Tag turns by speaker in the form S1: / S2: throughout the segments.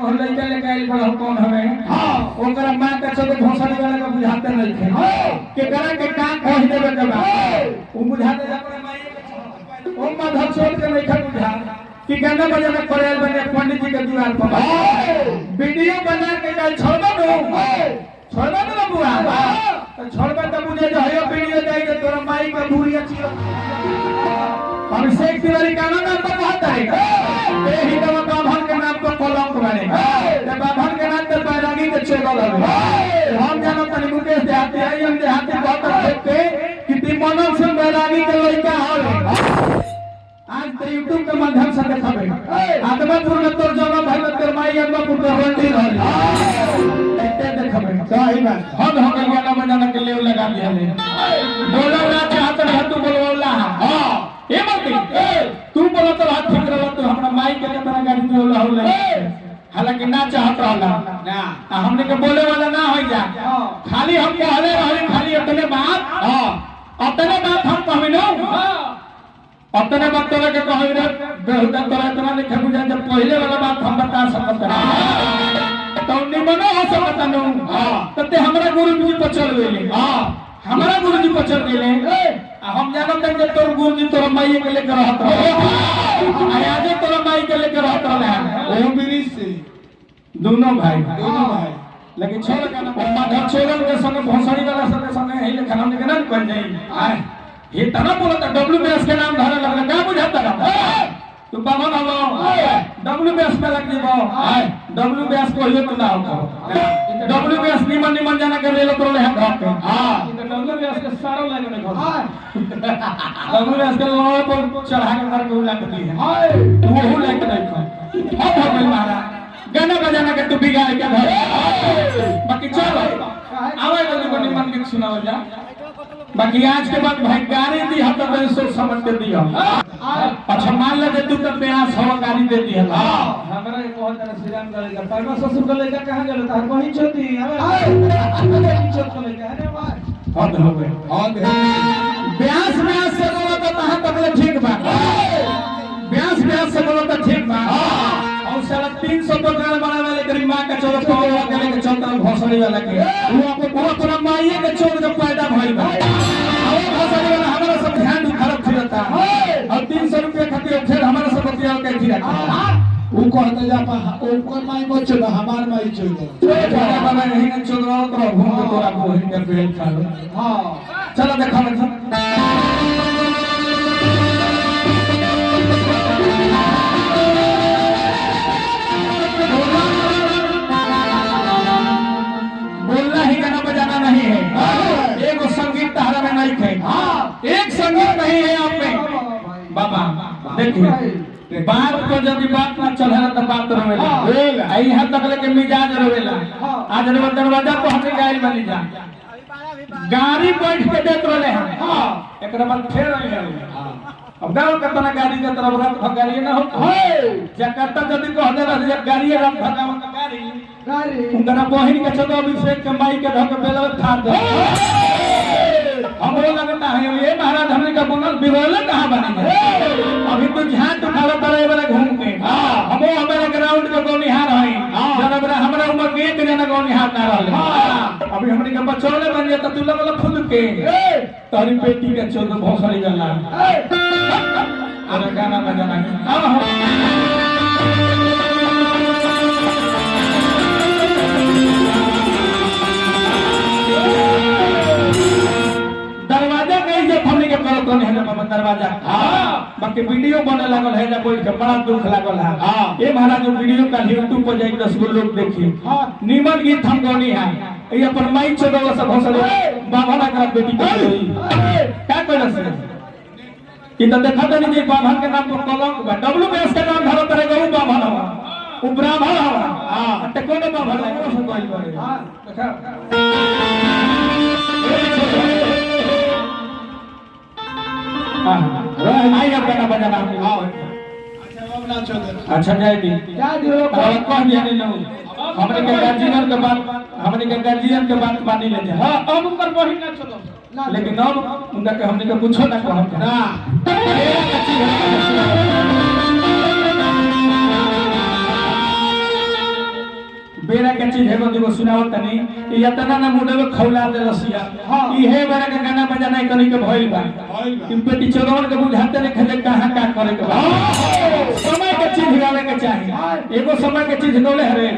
S1: लड़का लेके आइल बड़ा कौन हमें ओकरा मां के चोद घोसड़ी वाला का बुझाते नहीं थे के करा के काम कह देबे के बा उ बुझाते अपने माई के ओ माधा चोद के नहीं खा बुझा कि गाना बजाना करेल बने पंडित जी के दीवार पर वीडियो बना के कल छोड़बा न बुआ तो छोड़बा तो मुझे जो है वीडियो जाई के तोरा माई के भूरी अच्छी अभिषेक तिवारी का नाम पर कहता है ए ही तो बाभन के नाम पर कलंक बने ते बाभन के नाम पर बैरागी के चेगल है हम जानो तनी मुकेश देहाती है हम देहाती बहुत देखते कि तिमनल से बैरागी के लड़का है आज तो YouTube के माध्यम से देखबे आदमपुर में तोर जगह भाई तोर माई आदमपुर के होंडी रहल एते देखबे सही बात हम गाना बजाना के लेव लगा दिया ले बोलो ना चाहत रह तू बोलवला हां ए मत तू बोलो तो हाथ ठीक रह तो हमरा माई के कितना गाड़ी देवला होला हालांकि ना चाहत रहला ना हमने के बोले वाला ना हो जा खाली हम कहले रहे खाली अपने बात अपने बात हम कहबे ना अपने बात तोरा के कहबे रे बेहुदा तोरा इतना नहीं खबु जा जब पहले वाला बात हम बता सकत रहे तो निमनो हो सकत नु तते हमरा गुरुजी पर चल गेले हमारा गुरुजी पर चल गेले हम जानत हैं कि तोर गुरुजी तोर माई के लेकर रहत है आज तोर माई के लेकर रहत है ओ बिरी से दोनों भाई लेकिन छोड़ का ना माधव छोरन के संग भोसड़ी वाला संग है लेकिन हमने के ना कर जाई ये तना बोलता डब्ल्यूबीएस के नाम धरे लगले का बुझाता ना तू बाबा बाबा डब्ल्यूबीएस में लग जीवो डब्ल्यूबीएस को ये तो ना हो डब्ल्यूबीएस निमन जाना के रेल तो ले घर पे डब्ल्यूबीएस के सारो लागे ने घर डब्ल्यूबीएस के लोहे पर चढ़ा के घर को लगती है तू वो लागे नहीं खा हम भगवान महाराज गाना बजाना के तू बिगाड़ के घर बाकी चल आवे तो निमन के सुनाओ जा बाकी आज के बाद भाई गाड़ी दी हम तो सोच समझ के दियो अच्छा मान ले तू तो प्यास हो गाड़ी दे दी हमरा एक बहुत तरह श्रीराम गलेगा परमा ससुर गलेगा कहां गेलो तार वही छोटी अबे छोट को लेके अरे वाह हद हो गए ब्यास से बोलो तो कहां तक ठीक बा ब्यास से बोलो तो ठीक बा और साला 300 दुकान बनाने वाले करीब मां का चौक पाव वाले के चौक भोसड़ी वाला के वो पूरा माईए के चौक जो पैदा भइल बा और भोसड़ी वाला हमारा सब ध्यान खराब करता और 300 रुपए खातिर फिर हमारा सब बतिया के खिलाता वो कहते जा पा ओकर माई मत चलो हमार माई चलो छोटा बाबा नहीं न चलो तो घूम के तोरा को हिंगे पेल खा लो हां चलो देखो नहीं है एक संगीत तारा में नहीं है एक संगीत नहीं है आप में बाबा देखिए बात को जब बात ना चल तो बात रोवेला यहाँ तक लेके मिजाज रोवेला आज रे दरवाजा तो हमने गाइल बनी जा गाड़ी बैठ के देख रोले हैं एकरा बाद फेर है अब गांव का तना गाड़ी के तरफ रात गाड़ी ना हो जकाता जदी को हदे रह गाड़ी रात भगाव का गाड़ी उनका बहिन के चलो अभिषेक के माई के धक बेला था दे हमरो लगता है ये महाराज हमने का बनल बिरोले कहां बनी है अभी तो झाट उठावे पड़े वाला घूम के हमो हमारे ग्राउंड के गोनिहार है जब हमरा उम्र के एक जना गोनिहार ना रहले अभी हमने के बचौले बन जाता तू लगल खुद के तारी बेटी के चोद भोसड़ी गला अरे गाना बजाना दरवाजा कहीं जे हमने के करो तो नहीं है दरवाजा बाकी वीडियो बने लागल है ना कोई बड़ा दुख लागल है ये महाराज जो वीडियो का YouTube पर जाई 10 गो लोग देखी निमन गीत हम गौनी है ये अपन माई चोदवा सब भोसले बाबा ना कर बेटी के क्या कहला से कि तो देखा तो नहीं बाभन के नाम पर कलंक बा डब्ल्यूबीएस के नाम धरो करे गऊ बाभन हवा उ ब्राह्मण हवा हां त कोनो बाभन है सब कोई करे हां देखा हां आई अब गाना बजाना अच्छा अब ना छोड़ अच्छा जाए दी क्या दियो कह दिया नहीं लो हमने के गार्जियन के बात मानी ले जा हां अब ऊपर बहिन ना छोड़ो लेकिन अब उनका के हमने के पूछो ना कहम ना बेरा के चीज है बंदी सुनावत तनी कि यतना ना मुडे में खौला दे रसिया ई है बेरा के गाना बजाना कनी के भइल बा इन पे टीचरवन के बुझाते नहीं खले कहां का करे के बा समय के चीज गावे के चाहिए एगो समय के चीज नोले हरे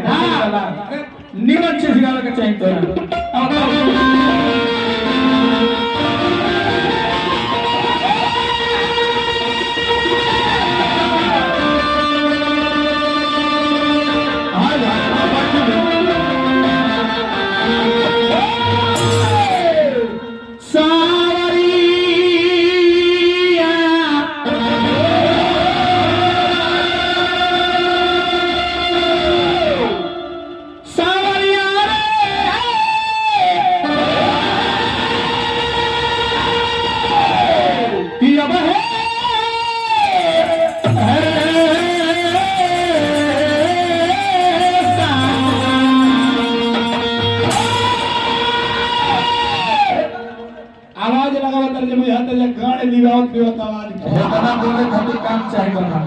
S1: निमन चीज गावे के चाहिए तो
S2: आवाज लगावा तर्जुमा यहां तक गाने निभाओ पियो आवाज
S1: इतना बोले खातिर काम चाहिए बना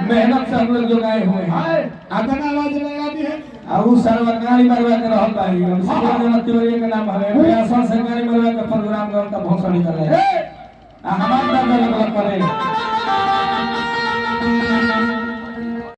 S1: मेहनत से हम लोग जो गाए हुए हैं
S2: आतना आवाज लगा दी है
S1: आउ सरकारी मरवा के रहल बाई हम सब जन तिवरी के नाम हवे प्रयासन सरकारी मरवा के प्रोग्राम का भोसड़ी करे आ हमार दादा लोग करे